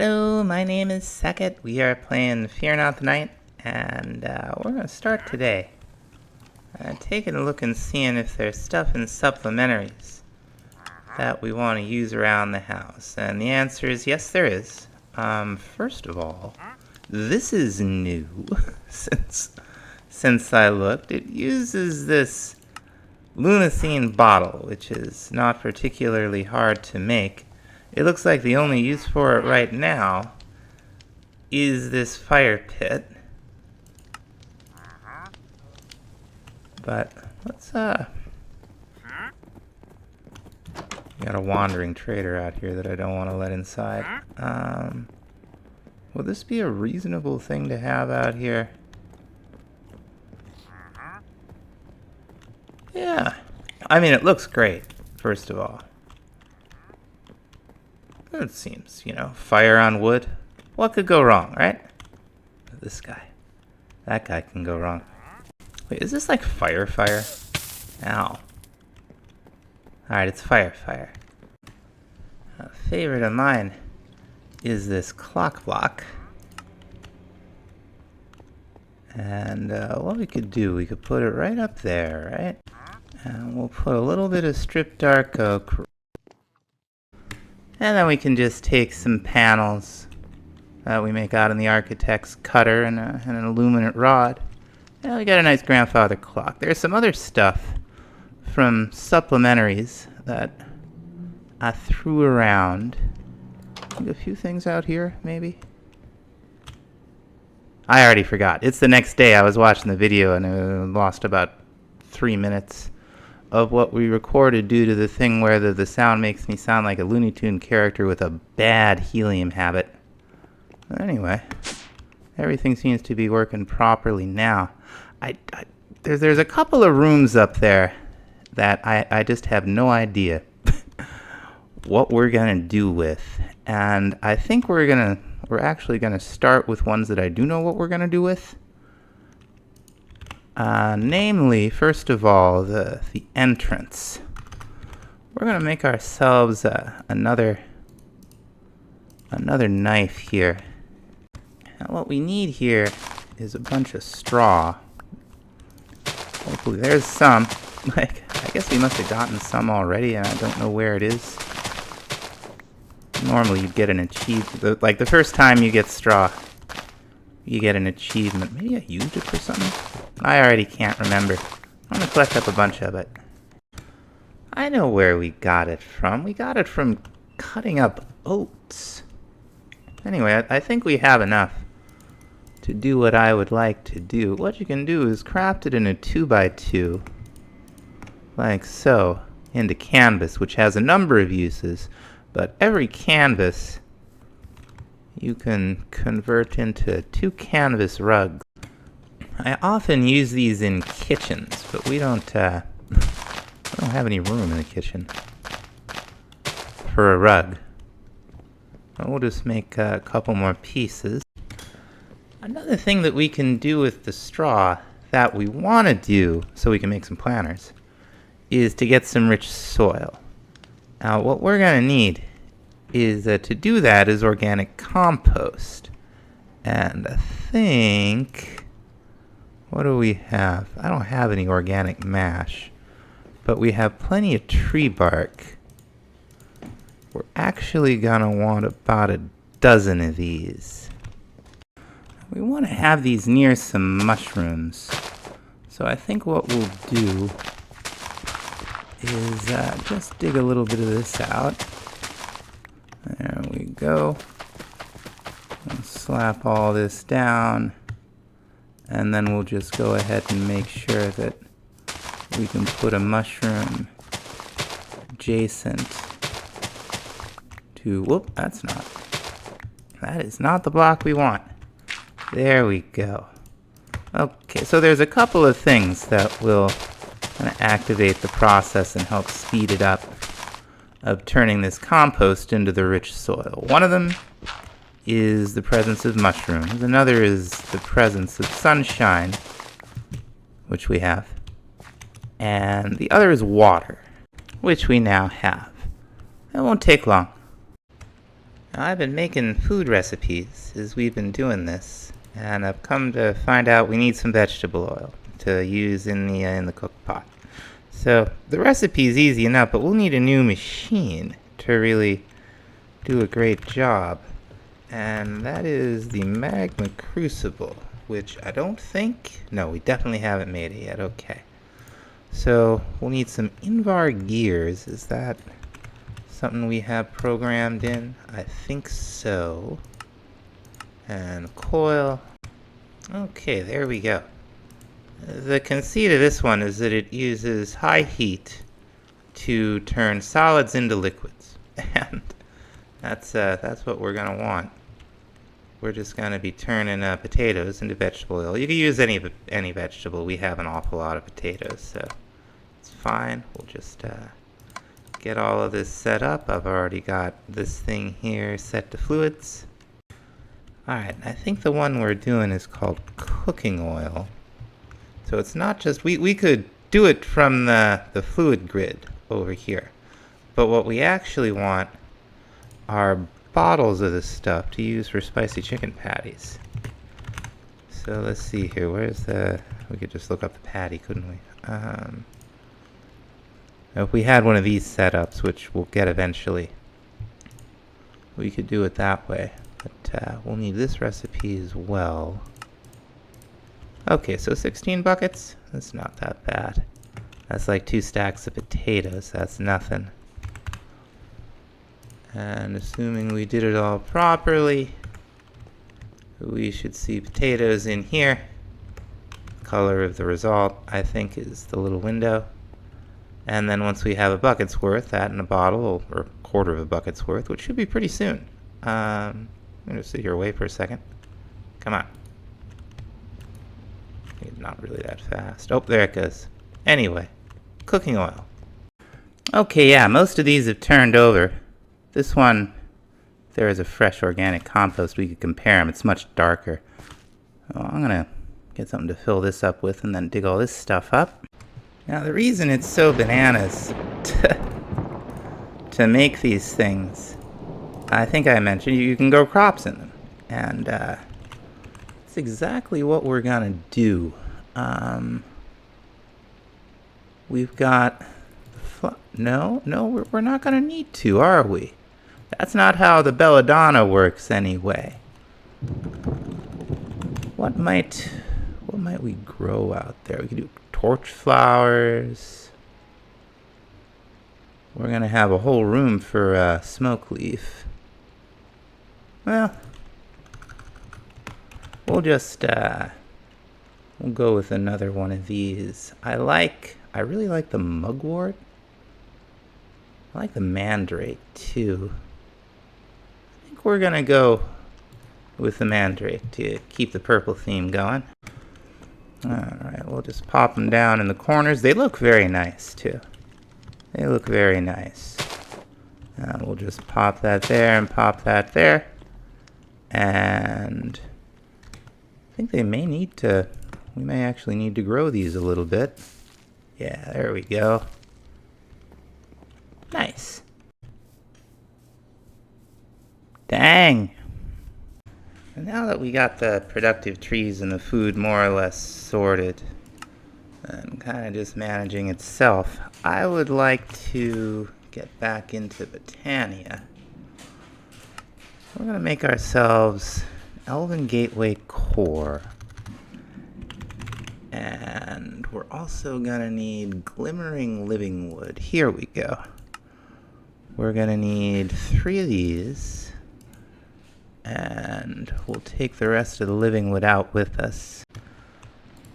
Hello, my name is Sekit. We are playing Fear Not the Night, and we're going to start today. Taking a look and seeing if there's stuff in supplementaries that we want to use around the house. And the answer is yes, there is. First of all, this is new since I looked. It uses this lunathine bottle, which is not particularly hard to make. It looks like the only use for it right now is this fire pit. But let's got a wandering trader out here that I don't want to let inside. Will this be a reasonable thing to have out here? Yeah. I mean, it looks great, first of all. It seems, fire on wood. What could go wrong, right? This guy. That guy can go wrong. Wait, is this like fire? Ow. Alright, it's fire. A favorite of mine is this clock block. And what we could do, we could put it right up there, right? And we'll put a little bit of strip dark oak. And then we can just take some panels that we make out in the architect's cutter and an aluminum rod. And we got a nice grandfather clock. There's some other stuff from supplementaries that I threw around. I think a few things out here, maybe. I already forgot. It's the next day. I was watching the video and I lost about 3 minutes of what we recorded due to the thing where the sound makes me sound like a Looney Tune character with a bad helium habit. Anyway, everything seems to be working properly now. There's a couple of rooms up there that I just have no idea what we're gonna do with, and I think we're actually gonna start with ones that I do know what we're gonna do with. Namely, first of all, the entrance. We're gonna make ourselves another knife here. Now, what we need here is a bunch of straw. Hopefully, there's some. I guess we must have gotten some already, and I don't know where it is. Normally, you get an achievement. Like the first time you get straw, you get an achievement. Maybe I used it for something? I already can't remember. I'm gonna collect up a bunch of it. I know where we got it from. We got it from cutting up oats. Anyway, I think we have enough to do what I would like to do. What you can do is craft it in a 2x2, like so, into canvas, which has a number of uses, but every canvas you can convert into 2 canvas rugs. I often use these in kitchens, but we don't have any room in the kitchen for a rug. We'll just make a couple more pieces. Another thing that we can do with the straw that we want to do, so we can make some planters, is to get some rich soil. Now, what we're going to need is to do that is organic compost. And I think, what do we have? I don't have any organic mash, but we have plenty of tree bark. We're actually gonna want about a dozen of these. We want to have these near some mushrooms. So I think what we'll do is just dig a little bit of this out. There we go. And slap all this down. And then we'll just go ahead and make sure that we can put a mushroom adjacent to, whoop, that is not the block we want. There we go. Okay, so there's a couple of things that will kind of activate the process and help speed it up of turning this compost into the rich soil. One of them is the presence of mushrooms. Another is the presence of sunshine, which we have. And the other is water, which we now have. It won't take long. Now, I've been making food recipes as we've been doing this, and I've come to find out we need some vegetable oil to use in the cook pot. So the recipe is easy enough, but we'll need a new machine to really do a great job. And that is the Magma Crucible, which I don't think... No, we definitely haven't made it yet. Okay. So we'll need some Invar gears. Is that something we have programmed in? I think so. And coil. Okay, there we go. The conceit of this one is that it uses high heat to turn solids into liquids. And that's what we're going to want. We're just going to be turning potatoes into vegetable oil. You can use any vegetable. We have an awful lot of potatoes, so it's fine. We'll just get all of this set up. I've already got this thing here set to fluids. Alright, I think the one we're doing is called cooking oil. So it's not just... We could do it from the fluid grid over here. But what we actually want are bottles of this stuff to use for spicy chicken patties. So let's see here. Where's the... We could just look up the patty, couldn't we? If we had one of these setups, which we'll get eventually, we could do it that way. But we'll need this recipe as well. Okay, so 16 buckets? That's not that bad. That's like 2 stacks of potatoes. That's nothing. And assuming we did it all properly, we should see potatoes in here. The color of the result, I think, is the little window. And then once we have a bucket's worth, that in a bottle, or a quarter of a bucket's worth, which should be pretty soon. I'm going to sit here and wait for a second. Come on. It's not really that fast. Oh, there it goes. Anyway, cooking oil. Okay, yeah, most of these have turned over. This one, there is a fresh organic compost. We could compare them. It's much darker. Oh, I'm going to get something to fill this up with and then dig all this stuff up. Now, the reason it's so bananas to make these things, I think I mentioned you can grow crops in them. And that's exactly what we're going to do. We've got... No, we're not going to need to, are we? That's not how the belladonna works anyway. What might we grow out there? We could do torch flowers. We're going to have a whole room for smoke leaf. Well, we'll just we'll go with another one of these. I really like the mugwort. I like the mandrake too. I think we're gonna go with the mandrake to keep the purple theme going. Alright, we'll just pop them down in the corners. They look very nice too. They look very nice. And we'll just pop that there and pop that there. And I think we may actually need to grow these a little bit. Yeah, there we go. Nice. Dang. And now that we got the productive trees and the food more or less sorted and kind of just managing itself, I would like to get back into Botania. We're going to make ourselves Elven Gateway Core. And we're also going to need Glimmering Living Wood. Here we go. We're going to need 3 of these. And we'll take the rest of the living wood out with us.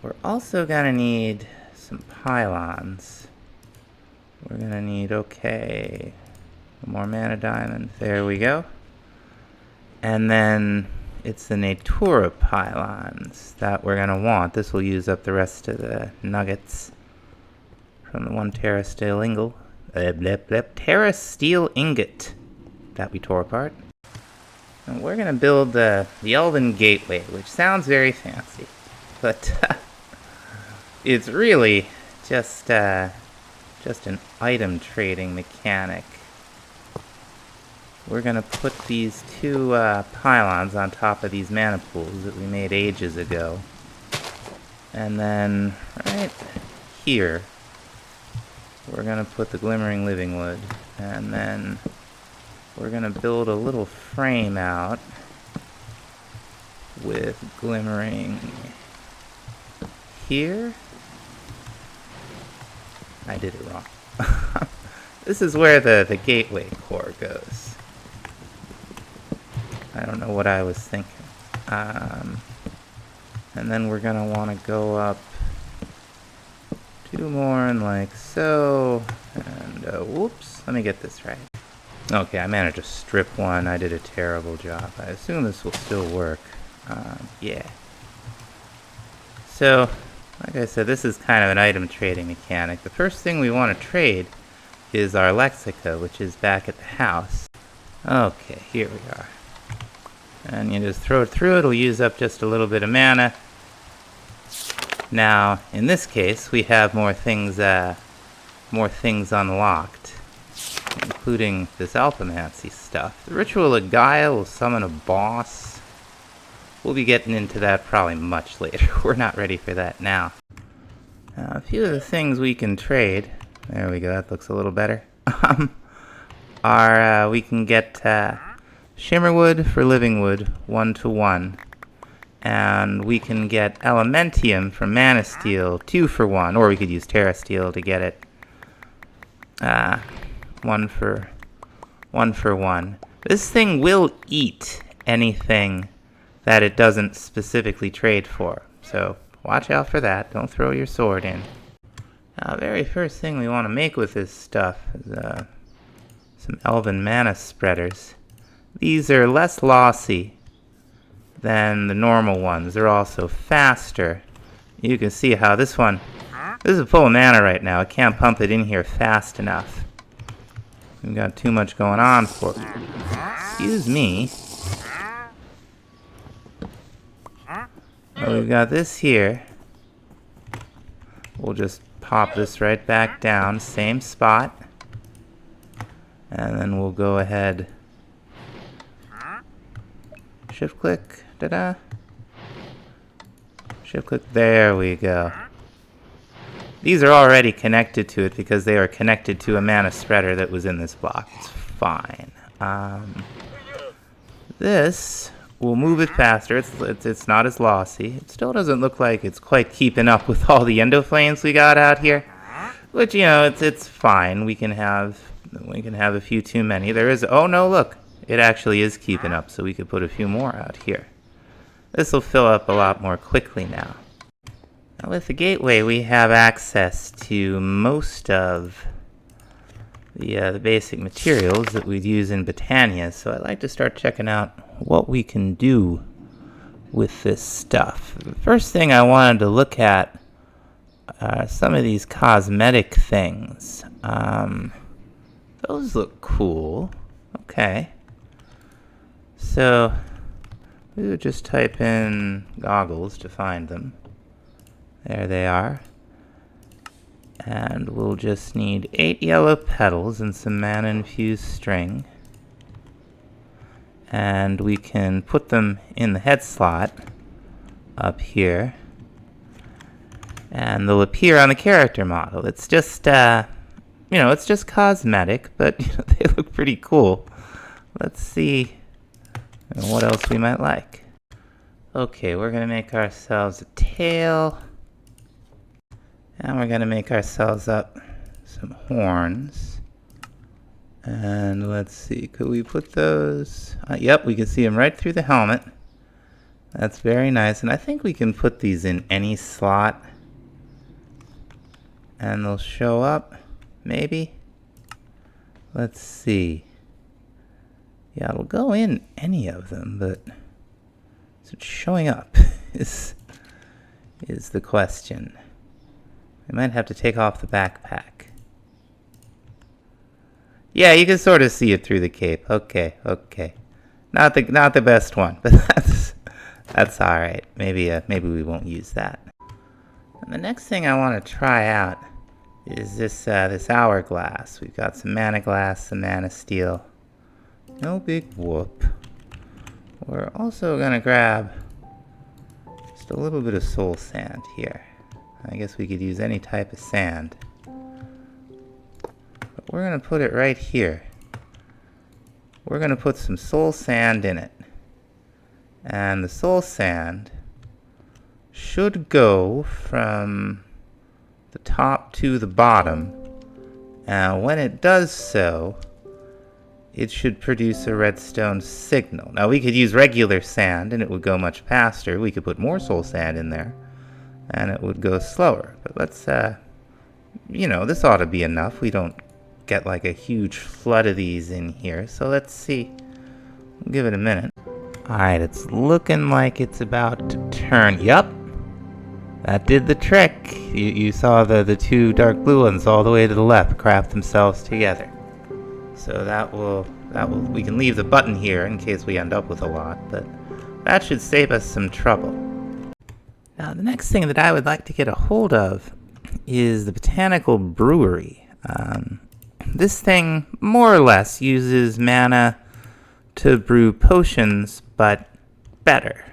We're also going to need some pylons. We're going to need, okay, more mana diamond. There we go. And then it's the Natura pylons that we're going to want. This will use up the rest of the nuggets from the 1 Terra Steel Ingot. Terra Steel Ingot that we tore apart. And we're going to build the Elven Gateway, which sounds very fancy. But it's really just an item trading mechanic. we're gonna put these two pylons on top of these mana pools that we made ages ago. And then right here, we're gonna put the glimmering living wood. And then we're gonna build a little frame out with glimmering here. I did it wrong. This is where the gateway core goes. I don't know what I was thinking. And then we're gonna want to go up 2 more and like so. And whoops, let me get this right. Okay, I managed to strip one. I did a terrible job. I assume this will still work. Yeah. So, like I said, this is kind of an item trading mechanic. The first thing we want to trade is our Lexica, which is back at the house. Okay, here we are. And you just throw it through, it'll use up just a little bit of mana. Now, in this case, we have more things unlocked, including this alphamancy stuff. The Ritual of Gaia will summon a boss. We'll be getting into that probably much later. We're not ready for that now. A few of the things we can trade, there we go, that looks a little better, are we can get Shimmerwood for Living Wood 1-to-1. And we can get Elementium from Mana Steel 2-for-1, or we could use Terra Steel to get it 1-for-1. This thing will eat anything that it doesn't specifically trade for, so watch out for that. Don't throw your sword in. Now, the very first thing we want to make with this stuff is some Elven Mana Spreaders. These are less lossy than the normal ones. They're also faster. You can see how this is full of mana right now. I can't pump it in here fast enough. We've got too much going on for it. Excuse me. Well, we've got this here. We'll just pop this right back down, same spot. And then we'll go ahead. Shift click, ta-da. Shift click, there we go. These are already connected to it because they are connected to a mana spreader that was in this block. It's fine. This will move it faster. It's not as lossy. It still doesn't look like it's quite keeping up with all the Endoflames we got out here, which, you know, it's fine. We can have a few too many. There is, oh no, look. It actually is keeping up, so we could put a few more out here. This will fill up a lot more quickly now. Now with the gateway, we have access to most of the basic materials that we'd use in Botania, so I'd like to start checking out what we can do with this stuff. The first thing I wanted to look at are some of these cosmetic things. Those look cool. Okay. So, we would just type in goggles to find them. There they are. And we'll just need 8 yellow petals and some mana-infused string. And we can put them in the head slot up here. And they'll appear on the character model. It's just, it's just cosmetic, but they look pretty cool. Let's see what else we might like. Okay, we're gonna make ourselves a tail. And we're gonna make ourselves up some horns. And let's see, could we put those? Yep, we can see them right through the helmet. That's very nice. And I think we can put these in any slot. And they'll show up, maybe? Let's see. Yeah, it'll go in any of them, but so showing up is the question. We might have to take off the backpack. Yeah, you can sort of see it through the cape. Okay. Not the best one, but that's all right. Maybe we won't use that. And the next thing I want to try out is this hourglass. We've got some mana glass, some mana steel. No big whoop. We're also gonna grab just a little bit of soul sand here. I guess we could use any type of sand. But we're gonna put it right here. We're gonna put some soul sand in it. And the soul sand should go from the top to the bottom. And when it does so, it should produce a redstone signal. Now we could use regular sand and it would go much faster. We could put more soul sand in there and it would go slower. But let's, you know, this ought to be enough. We don't get like a huge flood of these in here. So let's see. We'll give it a minute. Alright, it's looking like it's about to turn. Yup. That did the trick. You saw the two dark blue ones all the way to the left craft themselves together. So that will, we can leave the button here in case we end up with a lot, but that should save us some trouble. Now the next thing that I would like to get a hold of is the Botanical Brewery. This thing more or less uses mana to brew potions, but better.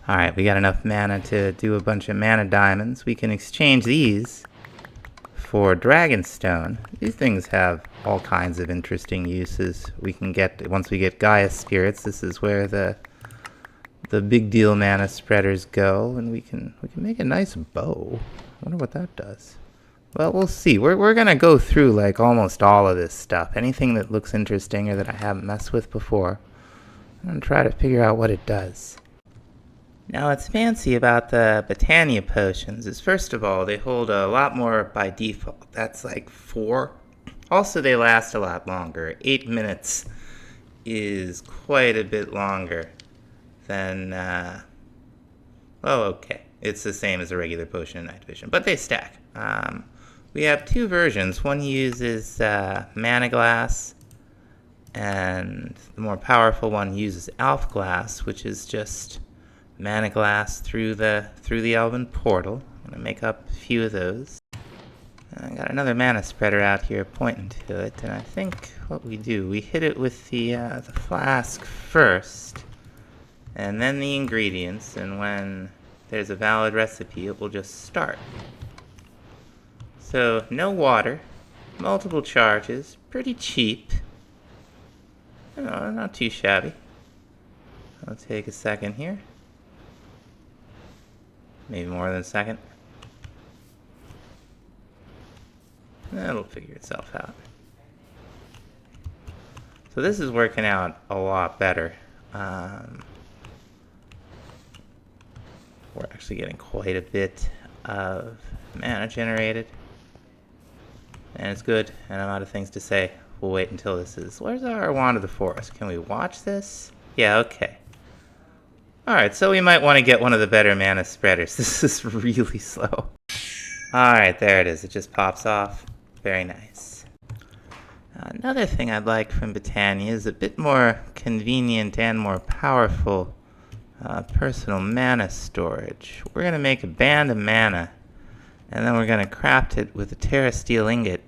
Alright, we got enough mana to do a bunch of mana diamonds. We can exchange these for dragonstone. These things have all kinds of interesting uses. We can get, once we get Gaia spirits, this is where the big deal mana spreaders go, and we can make a nice bow. I wonder what that does. Well, we'll see. We're gonna go through like almost all of this stuff. Anything that looks interesting or that I haven't messed with before, I'm gonna try to figure out what it does. Now what's fancy about the Botania potions is, first of all, they hold a lot more by default. That's like 4. Also, they last a lot longer. 8 minutes is quite a bit longer than, well, okay. It's the same as a regular potion in Night Vision, but they stack. We have 2 versions. One uses Mana Glass, and the more powerful one uses Alpha Glass, which is just Mana Glass through the Elven portal. I'm gonna make up a few of those. I got another mana spreader out here pointing to it, and I think what we do, we hit it with the flask first, and then the ingredients, and when there's a valid recipe, it will just start. So, no water, multiple charges, pretty cheap. Not too shabby. I'll take a second here. Maybe more than a second. That'll figure itself out. So this is working out a lot better. We're actually getting quite a bit of mana generated. And it's good, and I'm out of things to say. We'll wait until this is... Where's our Wand of the Forest? Can we watch this? Yeah, okay. Alright, so we might want to get one of the better mana spreaders. This is really slow. Alright, there it is. It just pops off. Very nice. Another thing I'd like from Botania is a bit more convenient and more powerful personal mana storage. We're going to make a band of mana, and then we're going to craft it with a Terra Steel ingot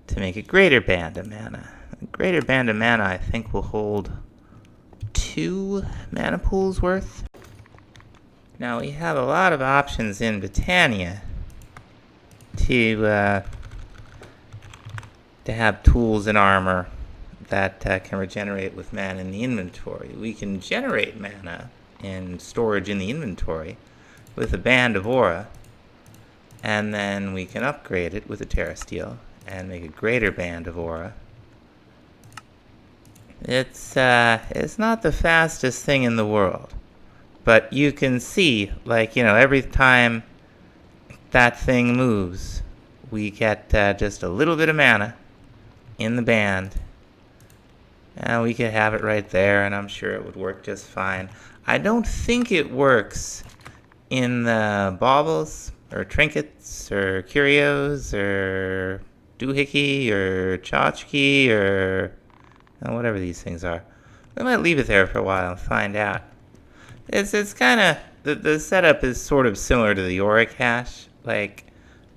to make a greater band of mana. A greater band of mana, I think, will hold 2 mana pools worth. Now, we have a lot of options in Botania to have tools and armor that can regenerate with mana in the inventory. We can generate mana in storage in the inventory with a band of aura, and then we can upgrade it with a Terra Steel and make a greater band of aura. It's not the fastest thing in the world, but you can see, like, every time that thing moves, we get just a little bit of mana in the band, and we could have it right there, and I'm sure it would work just fine. I don't think it works in the baubles, or trinkets, or curios, or doohickey, or tchotchke, or whatever these things are. We might leave it there for a while and find out. It's kind of, the setup is sort of similar to the aura cache, like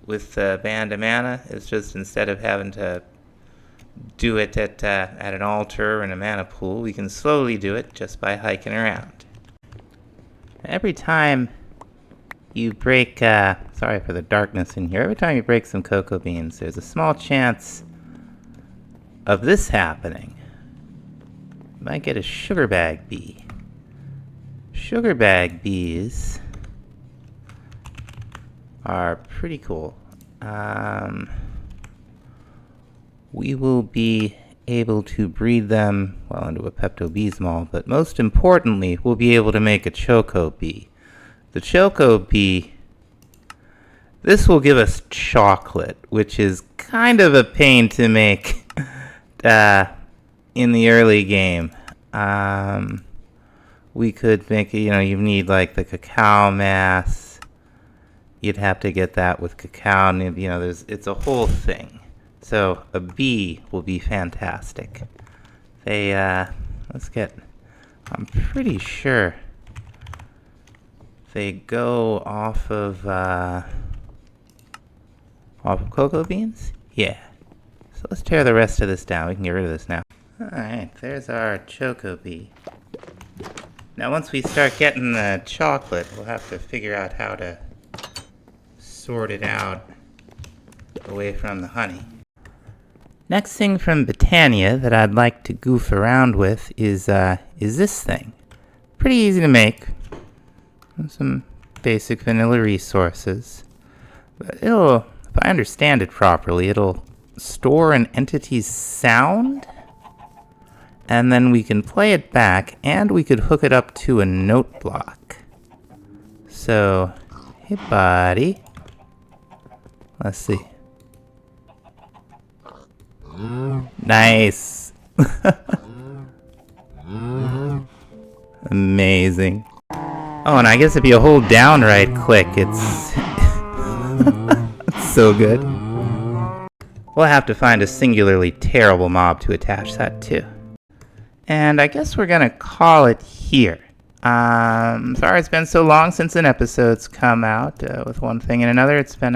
with the band of mana. It's just instead of having to do it at an altar or in a mana pool. We can slowly do it just by hiking around. Every time you break, sorry for the darkness in here, every time you break some cocoa beans, there's a small chance of this happening. You might get a sugar bag bee. Sugar bag bees are pretty cool. We will be able to breed them, well, into a Pepto-Bismol, but most importantly, we'll be able to make a Choco Bee. The Choco Bee, this will give us chocolate, which is kind of a pain to make in the early game. We could make, you need like the cacao mass. You'd have to get that with cacao, and it's a whole thing. So a bee will be fantastic. They, I'm pretty sure they go off of cocoa beans? Yeah. So let's tear the rest of this down. We can get rid of this now. Alright, there's our Choco Bee. Now once we start getting the chocolate, we'll have to figure out how to sort it out away from the honey. Next thing from Botania that I'd like to goof around with is this thing. Pretty easy to make. Some basic vanilla resources. But if I understand it properly, it'll store an entity's sound, and then we can play it back, and we could hook it up to a note block. So, hey buddy. Let's see. Nice. Amazing. Oh, and I guess if you hold down right click, it's it's so good. We'll have to find a singularly terrible mob to attach that to. And I guess we're gonna call it here. Sorry it's been so long since an episode's come out. With one thing and another, it's been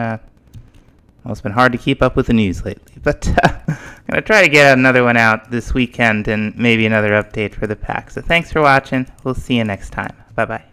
hard to keep up with the news lately. But I'm gonna try to get another one out this weekend and maybe another update for the pack. So thanks for watching. We'll see you next time. Bye bye.